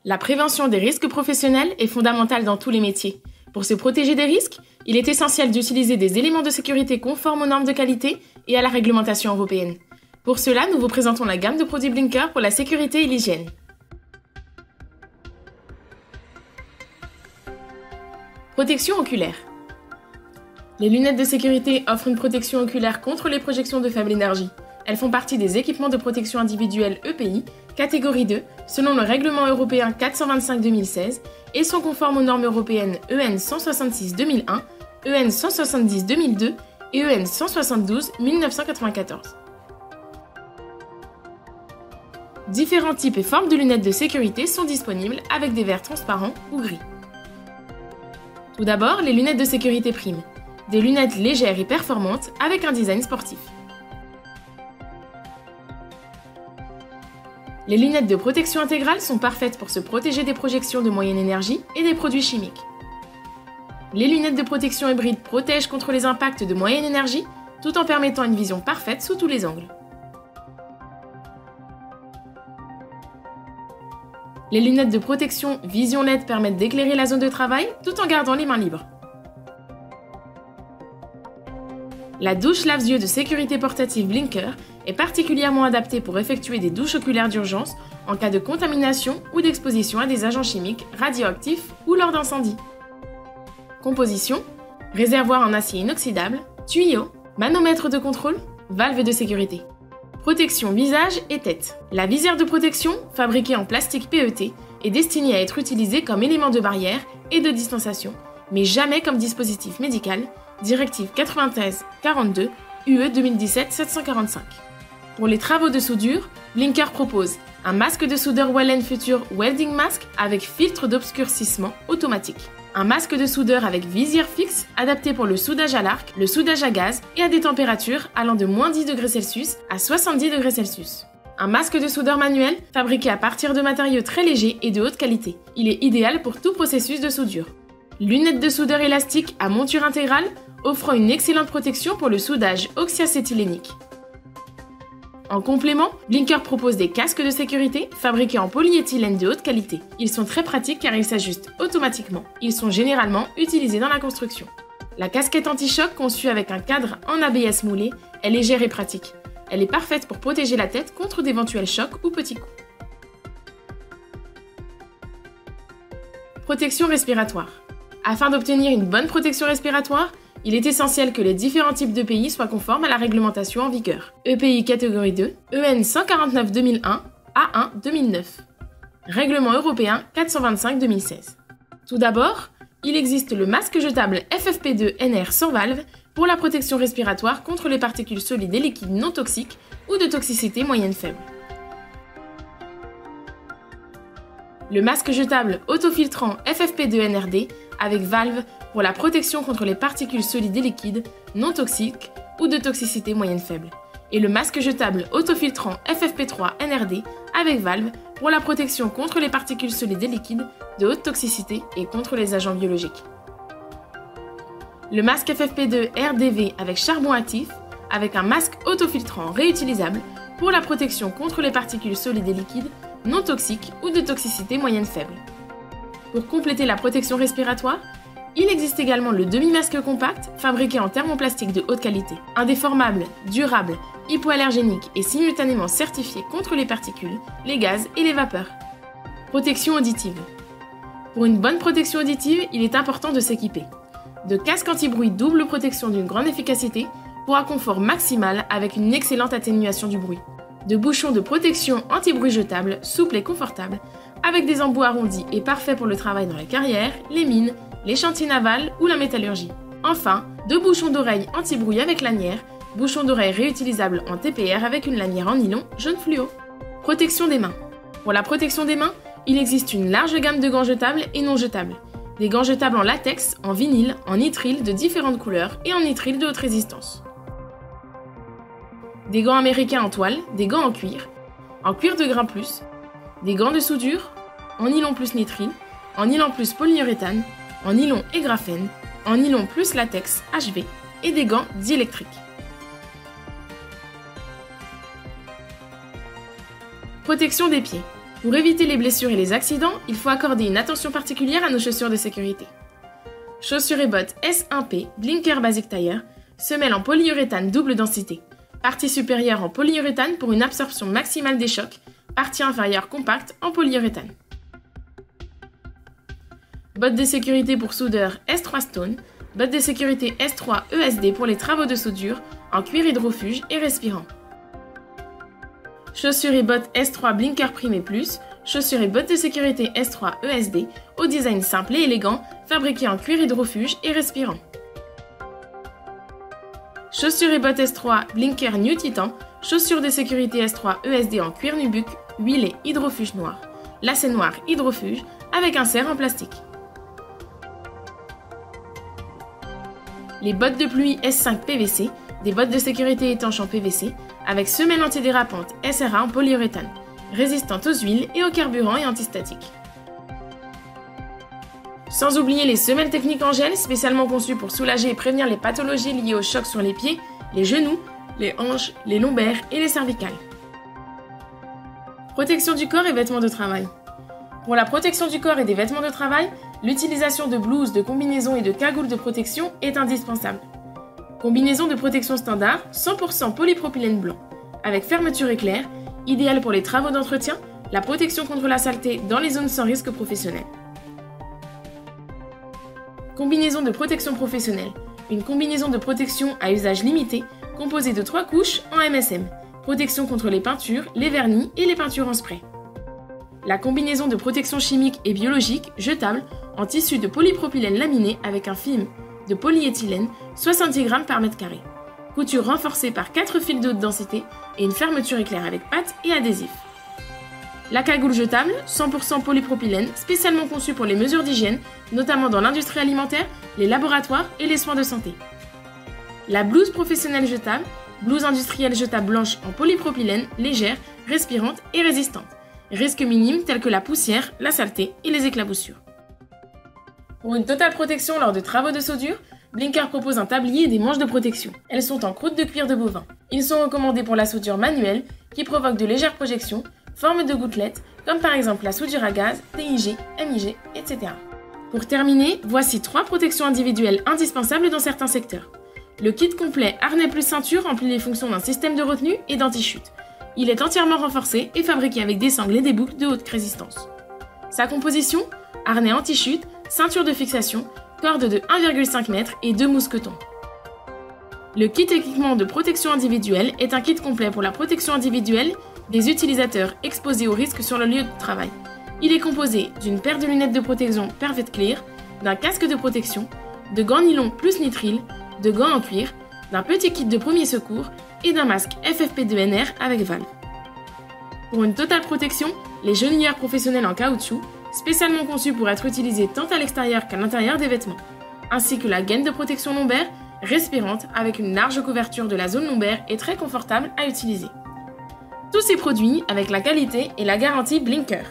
La prévention des risques professionnels est fondamentale dans tous les métiers. Pour se protéger des risques, il est essentiel d'utiliser des éléments de sécurité conformes aux normes de qualité et à la réglementation européenne. Pour cela, nous vous présentons la gamme de produits Blinker pour la sécurité et l'hygiène. Protection oculaire. Les lunettes de sécurité offrent une protection oculaire contre les projections de faible énergie. Elles font partie des équipements de protection individuelle EPI, catégorie 2, selon le règlement européen 425/2016 et sont conformes aux normes européennes EN 166/2001, EN 170/2002 et EN 172/1994. Différents types et formes de lunettes de sécurité sont disponibles avec des verres transparents ou gris. Tout d'abord, les lunettes de sécurité prime. Des lunettes légères et performantes avec un design sportif. Les lunettes de protection intégrale sont parfaites pour se protéger des projections de moyenne énergie et des produits chimiques. Les lunettes de protection hybride protègent contre les impacts de moyenne énergie tout en permettant une vision parfaite sous tous les angles. Les lunettes de protection Vision LED permettent d'éclairer la zone de travail tout en gardant les mains libres. La douche lave-yeux de sécurité portative Blinker est particulièrement adaptée pour effectuer des douches oculaires d'urgence en cas de contamination ou d'exposition à des agents chimiques, radioactifs ou lors d'incendie. Composition: réservoir en acier inoxydable, tuyau, manomètre de contrôle, valve de sécurité. Protection visage et tête. La visière de protection, fabriquée en plastique PET, est destinée à être utilisée comme élément de barrière et de distanciation, mais jamais comme dispositif médical. Directive 93/42, UE 2017/745. Pour les travaux de soudure, Blinker propose un masque de soudeur Wellen Future Welding Mask avec filtre d'obscurcissement automatique, un masque de soudeur avec visière fixe adapté pour le soudage à l'arc, le soudage à gaz et à des températures allant de -10°C à 70°C. Un masque de soudeur manuel fabriqué à partir de matériaux très légers et de haute qualité. Il est idéal pour tout processus de soudure. Lunettes de soudeur élastique à monture intégrale offrant une excellente protection pour le soudage oxyacétylénique. En complément, Blinker propose des casques de sécurité fabriqués en polyéthylène de haute qualité. Ils sont très pratiques car ils s'ajustent automatiquement. Ils sont généralement utilisés dans la construction. La casquette anti-choc conçue avec un cadre en ABS moulé est légère et pratique. Elle est parfaite pour protéger la tête contre d'éventuels chocs ou petits coups. Protection respiratoire. Afin d'obtenir une bonne protection respiratoire, il est essentiel que les différents types de pays soient conformes à la réglementation en vigueur. EPI catégorie 2, EN 149/2001, A1/2009. Règlement européen 425/2016. Tout d'abord, il existe le masque jetable FFP2 NR sans valve pour la protection respiratoire contre les particules solides et liquides non toxiques ou de toxicité moyenne faible. Le masque jetable autofiltrant FFP2 NRD avec valve pour la protection contre les particules solides et liquides non toxiques ou de toxicité moyenne faible. Et le masque jetable autofiltrant FFP3 NRD avec valve pour la protection contre les particules solides et liquides de haute toxicité et contre les agents biologiques. Le masque FFP2 RDV avec charbon actif avec un masque autofiltrant réutilisable pour la protection contre les particules solides et liquides non toxiques ou de toxicité moyenne faible. Pour compléter la protection respiratoire, il existe également le demi-masque compact fabriqué en thermoplastique de haute qualité, indéformable, durable, hypoallergénique et simultanément certifié contre les particules, les gaz et les vapeurs. Protection auditive. Pour une bonne protection auditive, il est important de s'équiper de casques anti-bruit double protection d'une grande efficacité pour un confort maximal avec une excellente atténuation du bruit. De bouchons de protection anti-bruit jetables, souples et confortables, avec des embouts arrondis et parfaits pour le travail dans les carrières, les mines, les chantiers navals ou la métallurgie. Enfin, 2 bouchons d'oreille anti-bruit avec lanière, bouchons d'oreille réutilisables en TPR avec une lanière en nylon jaune fluo. Protection des mains. Pour la protection des mains, il existe une large gamme de gants jetables et non jetables. Des gants jetables en latex, en vinyle, en nitrile de différentes couleurs et en nitrile de haute résistance. Des gants américains en toile, des gants en cuir de grain plus, des gants de soudure, en nylon plus nitrile, en nylon plus polyuréthane, en nylon et graphène, en nylon plus latex HV et des gants diélectriques. Protection des pieds. Pour éviter les blessures et les accidents, il faut accorder une attention particulière à nos chaussures de sécurité. Chaussures et bottes S1P Blinker Basic Tire, semelle en polyuréthane double densité, partie supérieure en polyuréthane pour une absorption maximale des chocs, partie inférieure compacte en polyuréthane. Bottes de sécurité pour soudeur S3 Stone, bottes de sécurité S3 ESD pour les travaux de soudure en cuir hydrofuge et respirant. Chaussures et bottes S3 Blinker Primé Plus, chaussures et bottes de sécurité S3 ESD au design simple et élégant, fabriquées en cuir hydrofuge et respirant. Chaussures et bottes S3 Blinker New Titan, chaussures de sécurité S3 ESD en cuir nubuck, huilé hydrofuge noir, lacet noir hydrofuge avec insert en plastique. Les bottes de pluie S5 PVC, des bottes de sécurité étanches en PVC, avec semelle antidérapante SRA en polyuréthane, résistantes aux huiles et au carburant et antistatiques. Sans oublier les semelles techniques en gel, spécialement conçues pour soulager et prévenir les pathologies liées aux chocs sur les pieds, les genoux, les hanches, les lombaires et les cervicales. Protection du corps et vêtements de travail. Pour la protection du corps et des vêtements de travail, l'utilisation de blouses, de combinaisons et de cagoules de protection est indispensable. Combinaison de protection standard 100% polypropylène blanc, avec fermeture éclair, idéale pour les travaux d'entretien, la protection contre la saleté dans les zones sans risque professionnel. Combinaison de protection professionnelle, une combinaison de protection à usage limité, composée de 3 couches en MSM, protection contre les peintures, les vernis et les peintures en spray. La combinaison de protection chimique et biologique jetable en tissu de polypropylène laminé avec un film de polyéthylène 70 g par mètre carré. Couture renforcée par 4 fils de haute densité et une fermeture éclair avec pattes et adhésif. La cagoule jetable 100% polypropylène spécialement conçue pour les mesures d'hygiène, notamment dans l'industrie alimentaire, les laboratoires et les soins de santé. La blouse professionnelle jetable, blouse industrielle jetable blanche en polypropylène, légère, respirante et résistante. Risques minimes tels que la poussière, la saleté et les éclaboussures. Pour une totale protection lors de travaux de soudure, Blinker propose un tablier et des manches de protection. Elles sont en croûte de cuir de bovin. Ils sont recommandés pour la soudure manuelle qui provoque de légères projections, forme de gouttelettes, comme par exemple la soudure à gaz, TIG, MIG, etc. Pour terminer, voici 3 protections individuelles indispensables dans certains secteurs. Le kit complet harnais plus ceinture remplit les fonctions d'un système de retenue et d'anti-chute. Il est entièrement renforcé et fabriqué avec des sangles et des boucles de haute résistance. Sa composition, harnais anti-chute, ceinture de fixation, corde de 1,5 m et 2 mousquetons. Le kit équipement de protection individuelle est un kit complet pour la protection individuelle des utilisateurs exposés aux risques sur le lieu de travail. Il est composé d'une paire de lunettes de protection Perfect Clear, d'un casque de protection, de gants nylon plus nitrile, de gants en cuir, d'un petit kit de premier secours et d'un masque FFP2NR avec valve. Pour une totale protection, les genouillères professionnelles en caoutchouc, spécialement conçues pour être utilisées tant à l'extérieur qu'à l'intérieur des vêtements, ainsi que la gaine de protection lombaire, respirante avec une large couverture de la zone lombaire et très confortable à utiliser. Tous ces produits avec la qualité et la garantie Blinker.